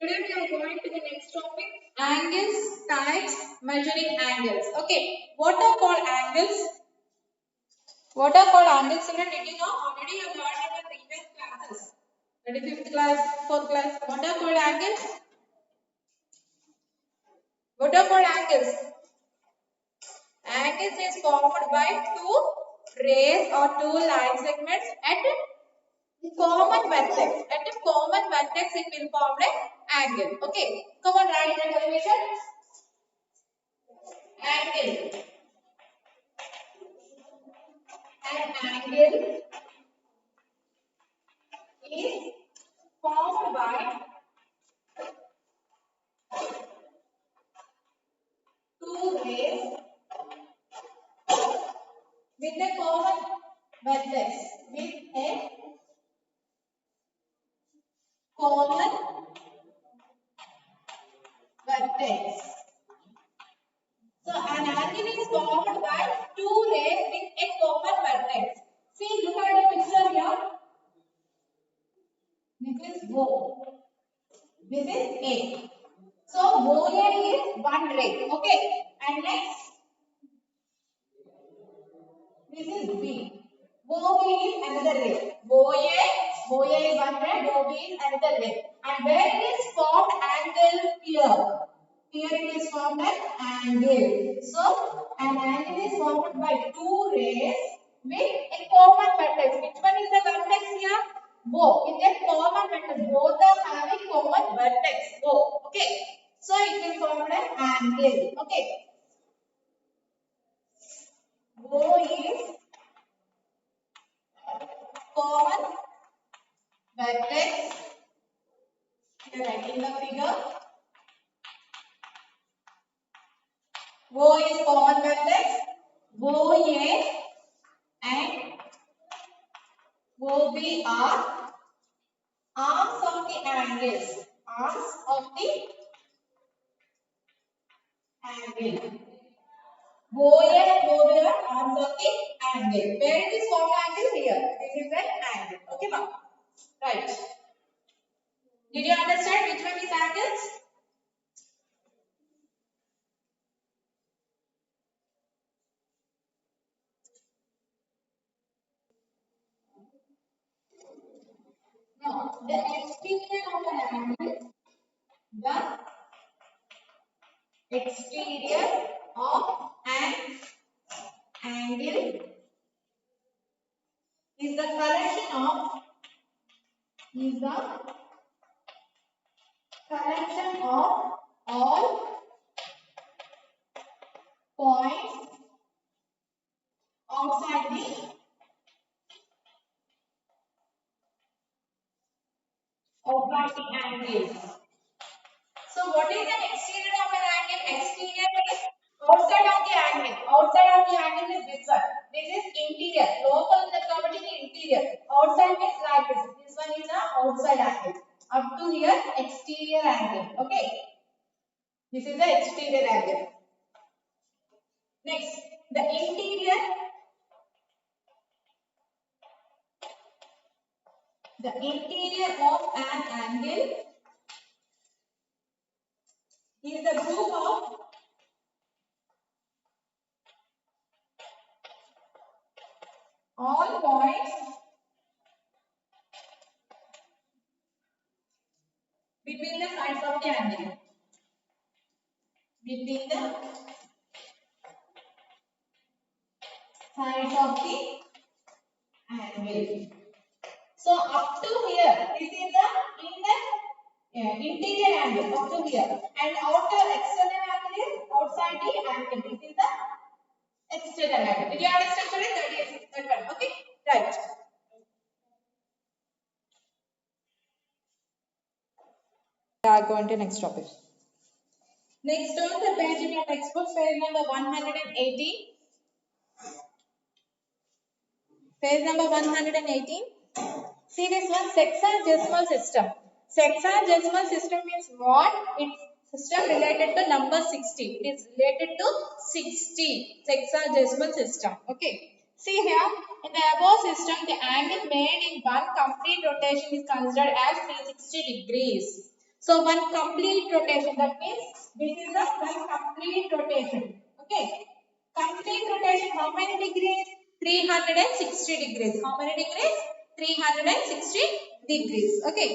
Today we are going to the next topic, angles, types, measuring angles. Okay, what are called angles? What are called angles? Children, did you know? Already you have learned in the previous classes. That is 5th class, 4th class. What are called angles? What are called angles? Angles is formed by two rays or two line segments at a common vertex. At a common vertex, it will form an angle. Okay, come on, write the definition. Angle. An angle is formed by two rays with a common vertex. With a common vertex. So an angle is formed by two rays with a common vertex. See, look at the picture here. This is O. This is A. So OA is one ray. Okay. And next, this is B. OB is another ray. OA is one ray. OB is another ray. And where it is formed angle here. Here it is formed an angle. So an angle is formed by two rays with a common vertex. Which one is the vertex here? O. It's a common vertex. Both are having common vertex. O. Okay. So it will form an angle. Okay. O is common vertex. Here writing the figure. O is common vertex. OA and OB are arms of the angles. Arms of the angle. OA and OB are arms of the angle. Where it is formed angle? Here. This is an angle. Okay, ma'am. Right. Did you understand which one is angles? No. The exterior of an angle. The exterior of an angle is the collection of all points outside the angle. So what is an exterior of an angle? Exterior is outside of the angle. Outside of the angle is this one. This is interior. Local property is interior. Outside is like this. This one is the outside angle. Up to here, exterior angle. Okay. This is the exterior angle. Next, the interior. The interior of an angle is the group of all points between the sides of the angle. Between the sides of the angle. So up to here, this is the interior angle up to here, and outer external angle is outside the angle. This is the external angle. Did you understand? Sorry, that one. Okay, right. We are going to next topic. Next on the page in your textbook, page number 118. Page number 118. See this one, sexagesimal system. Sexagesimal system means what? It's system related to number 60. It is related to 60. Sexagesimal system. Okay. See here, in the above system, the angle made in one complete rotation is considered as 360 degrees. So one complete rotation, that means this is the one complete rotation. Okay, complete rotation, how many degrees? 360 degrees. How many degrees? 360 degrees. Okay,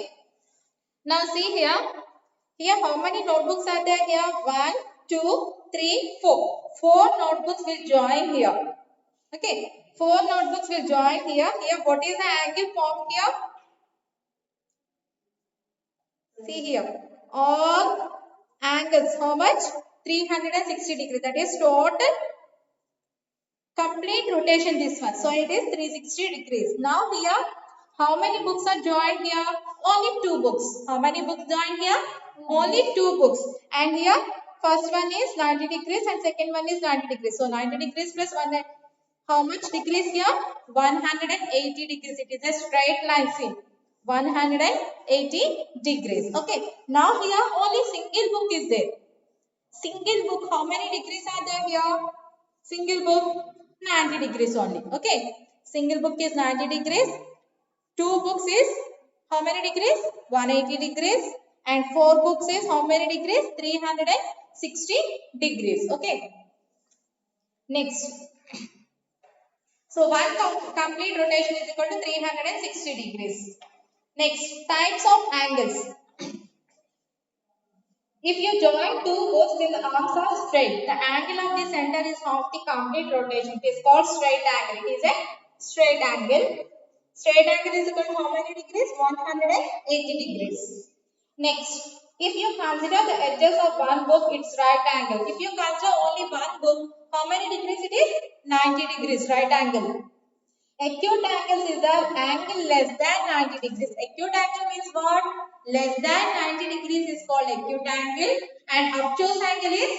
now see here. Here how many notebooks are there here? 1, 2, 3, 4. 4 notebooks will join here. Okay, 4 notebooks will join here. Here what is the angle formed here? See here. All angles how much? 360 degrees. That is total complete rotation this one. So it is 360 degrees. Now here how many books are joined here? Only 2 books. How many books joined here? Only 2 books. And here first one is 90 degrees and second one is 90 degrees. So 90 degrees plus 1. How much degrees here? 180 degrees. It is a straight line, see. 180 degrees. Okay. Now here only single book is there. Single book, how many degrees are there here? Single book, 90 degrees only. Okay. Single book is 90 degrees. 2 books is how many degrees? 180 degrees. And 4 books is how many degrees? 360 degrees. Okay. Next. So one complete rotation is equal to 360 degrees. Next, types of angles. If you join 2 books, then the arms are straight. The angle of the center is of the complete rotation. It is called straight angle. It is a straight angle. Straight angle is equal to how many degrees? 180 degrees. Next, if you consider the edges of one book, it's right angle. If you consider only one book, how many degrees it is? 90 degrees, right angle. Acute angles is the angle less than 90 degrees. Acute angle means what? Less than 90 degrees is called acute angle, and obtuse angle is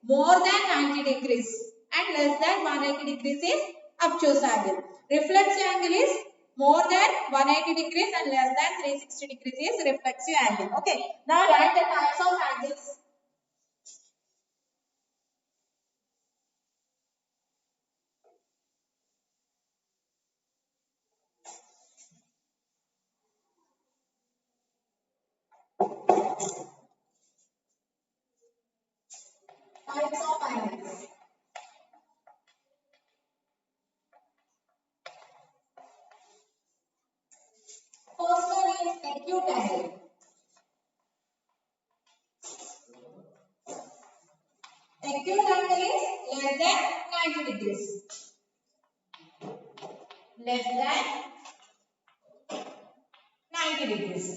more than 90 degrees and less than 180 degrees is obtuse angle. Reflexive angle is more than 180 degrees and less than 360 degrees is reflexive angle. Okay. Now write the types of angles. Types of angles. First one is acute angle. Acute angle is less than 90 degrees. Less than 90 degrees.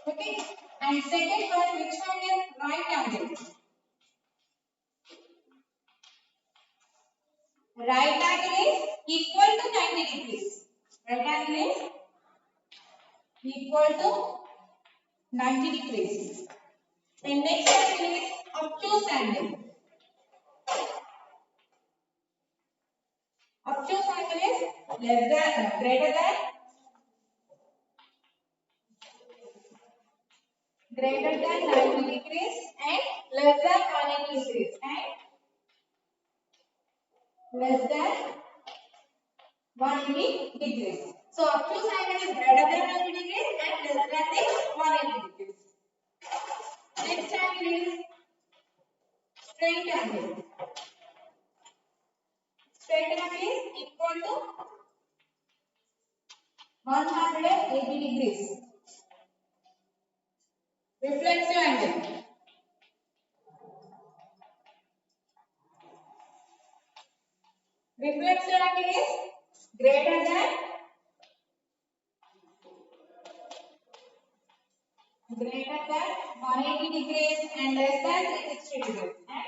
Okay. And second one, which one is right angle? Right angle is equal to 90 degrees. Right angle is equal to 90 degrees. And next angle is obtuse angle. Obtuse angle is greater than 90 degrees and less than 180 degrees and less than 180 degrees. So obtuse angle is greater than 90 degrees and less than the 180 degrees. Next angle is straight angle. Straight angle is equal to 180 degrees. Reflexive angle. Reflexive angle is greater than 180 degrees and less than 360 degrees and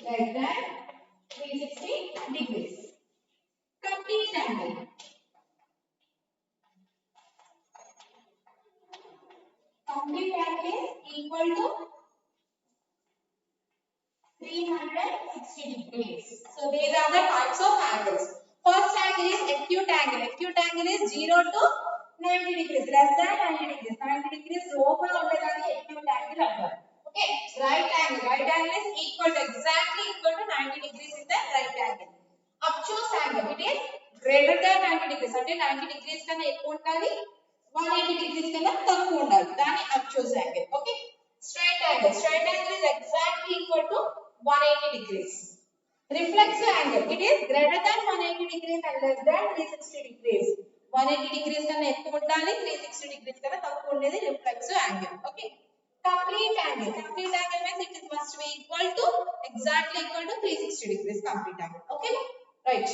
less than 360 degrees. Complete angle. Complete angle is equal to 360 degrees. So these are the types of angles. First angle is acute angle. Acute angle is 0 to 90 degrees, less than 90 degrees. 90 degrees లోపల ఉండేదాన్ని acute angle అంటారు. Okay, right angle. Right angle is exactly equal to 90 degrees in the right angle. Obtuse angle, it is greater than 90 degrees. అంటే 90 degrees కన్నా ఎక్కువ ఉండాలి. 180 degrees కన్నా తక్కువ ఉండాలి దాని obtuse angle. Okay, straight angle is exactly equal to 180 degrees. Reflexive angle, it is greater than 180 degrees and less than 360 degrees. 180 degrees కన్నా ఎక్కువ ఉండాలి, 360 degrees కన్నా తక్కువ ఉండేది reflexive angle. Okay, complete angle means it must be equal to exactly equal to 360 degrees complete angle. Okay, right.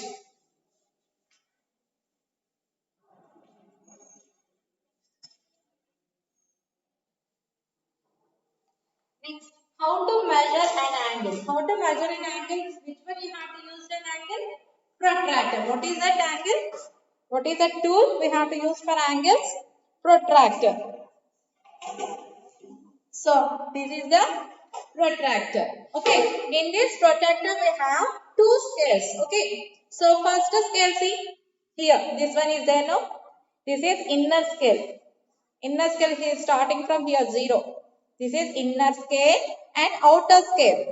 Next, how to measure an angle? How to measure an angle? Which one you have to use an angle? Protractor. What is that angle? What is the tool we have to use for angles? Protractor. So this is the protractor. Okay. In this protractor we have two scales. Okay. So first scale, see here. This one is there now. This is inner scale. Inner scale is starting from here 0. This is inner scale and outer scale.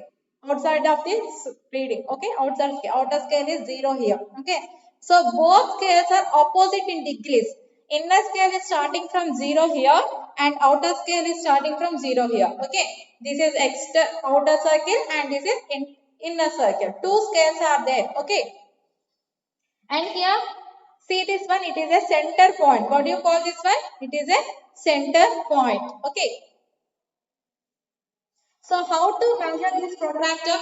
Outside of this reading. Okay. Outer scale is 0 here. Okay. So both scales are opposite in degrees. Inner scale is starting from 0 here and outer scale is starting from 0 here. Okay. This is outer circle and this is inner circle. Two scales are there. Okay. And here, see this one, it is a center point. What do you call this one? It is a center point. Okay. So how to measure this protractor?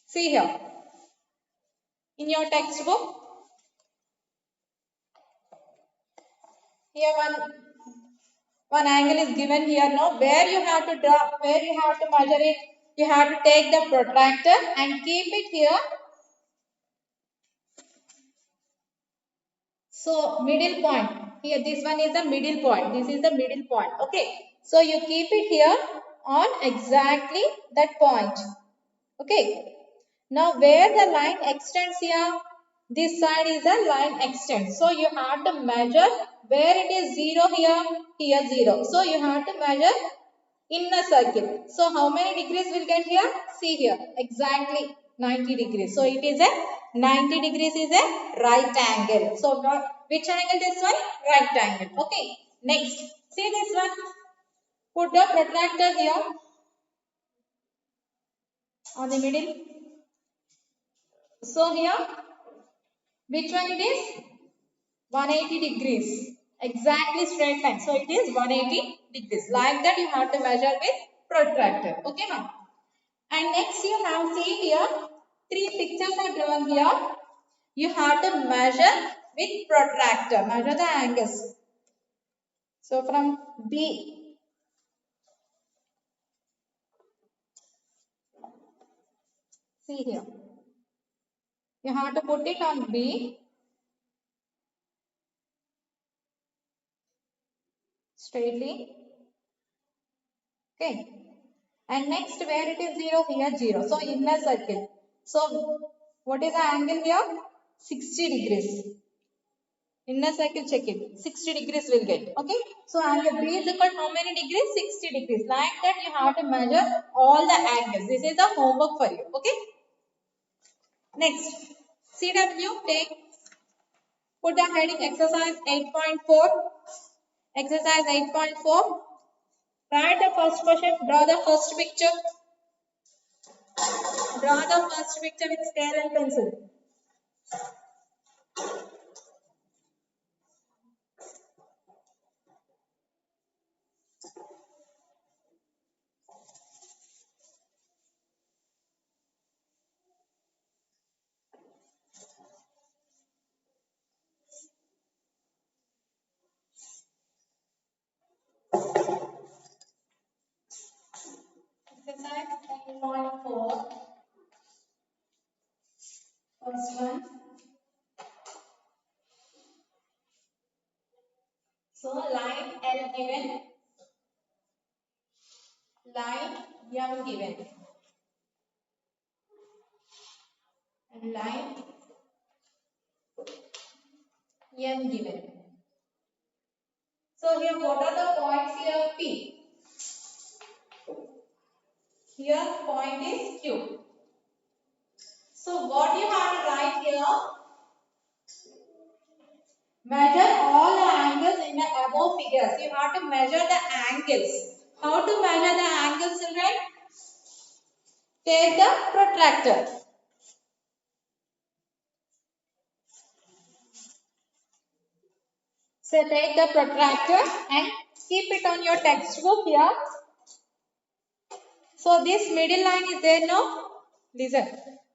See here. In your textbook, here one angle is given here now. Where you have to draw, where you have to measure it, you have to take the protractor and keep it here. So middle point, here this one is the middle point, this is the middle point. Okay, so you keep it here on exactly that point. Okay, now where the line extends here, this side is a line extends. So you have to measure where it is 0 here, here 0. So you have to measure inner circle. So how many degrees will get here? See here, exactly 90 degrees. So it is a 90 degrees is a right angle. So which angle this one? Right angle. Okay. Next, see this one. Put the protractor here on the middle. So here, which one it is? 180 degrees. Exactly straight line. So it is 180 degrees. Like that you have to measure with protractor. Okay now. And next you have, see here, three pictures are drawn here. You have to measure with protractor. Measure the angles. So from B. See here. You have to put it on B. Straightly. Okay. And next where it is 0, here 0. So inner circle. So what is the angle here? 60 degrees. Inner circle, check it. 60 degrees will get. Okay. So angle B is equal to how many degrees? 60 degrees. Like that you have to measure all the angles. This is the homework for you. Okay. Next. CW, take. Put the heading exercise 8.4. Exercise 8.4. Write the first question. Draw the first picture. Draw the first picture with scale and pencil. Exercise 8.4. First one. So line L given. Line M given. And line N given. So here what are the points here? P. Here point is Q. So what you have to write here? Measure all the angles in the above figures, you have to measure the angles. How to measure the angles, children? Take the protractor. So take the protractor and keep it on your textbook here. So this middle line is there now. Listen.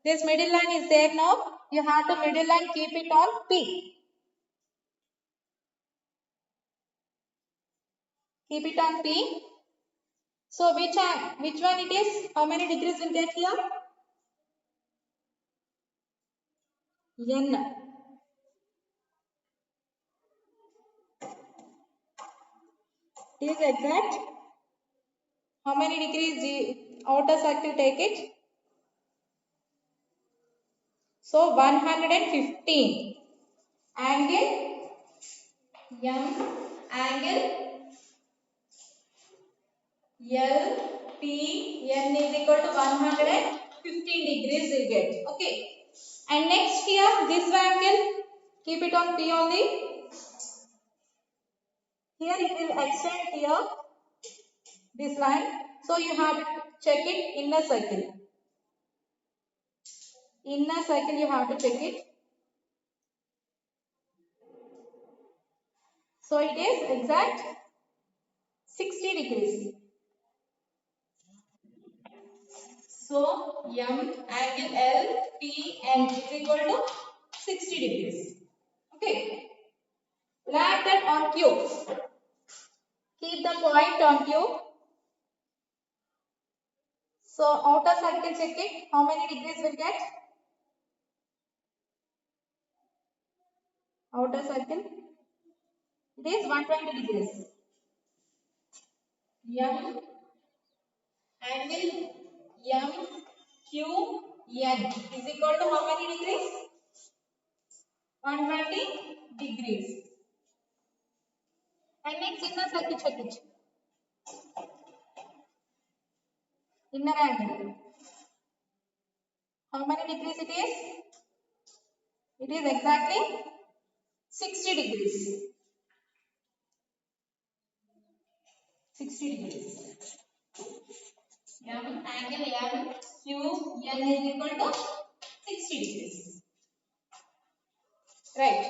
This middle line is there now. You have to middle line keep it on P. Keep it on P. So which one it is? How many degrees will get here? N. It is exact. How many degrees the outer circle take it? So 115. Angle M, angle L, P, N is equal to 115 degrees will get. Okay. And next here, this angle, keep it on P only. Here it will extend here, this line. So you have to check it inner circle. Inner circle you have to check it. So it is exact 60 degrees. So M, angle L, P, N is equal to 60 degrees. Okay. Write that on Q. Keep the point on Q. So outer circle check it. How many degrees will get? Outer circle. It is 120 degrees. M, angle M, Q, N is equal to how many degrees? 120 degrees. And next inner circle check it. Inner angle. How many degrees it is? It is exactly 60 degrees. 60 degrees. M, angle M, Q, N is equal to 60 degrees. Right.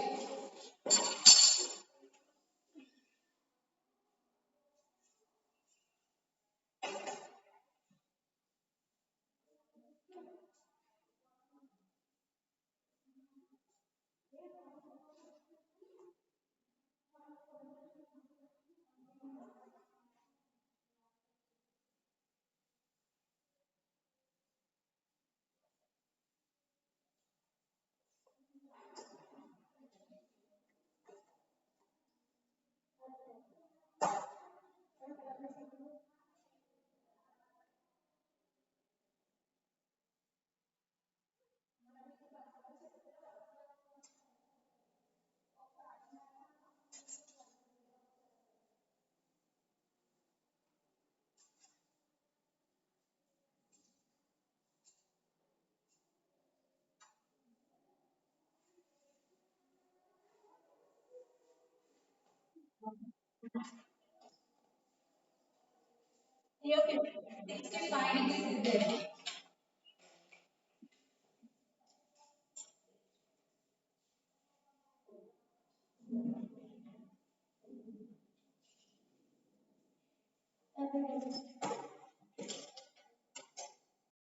Here 65 degrees is there.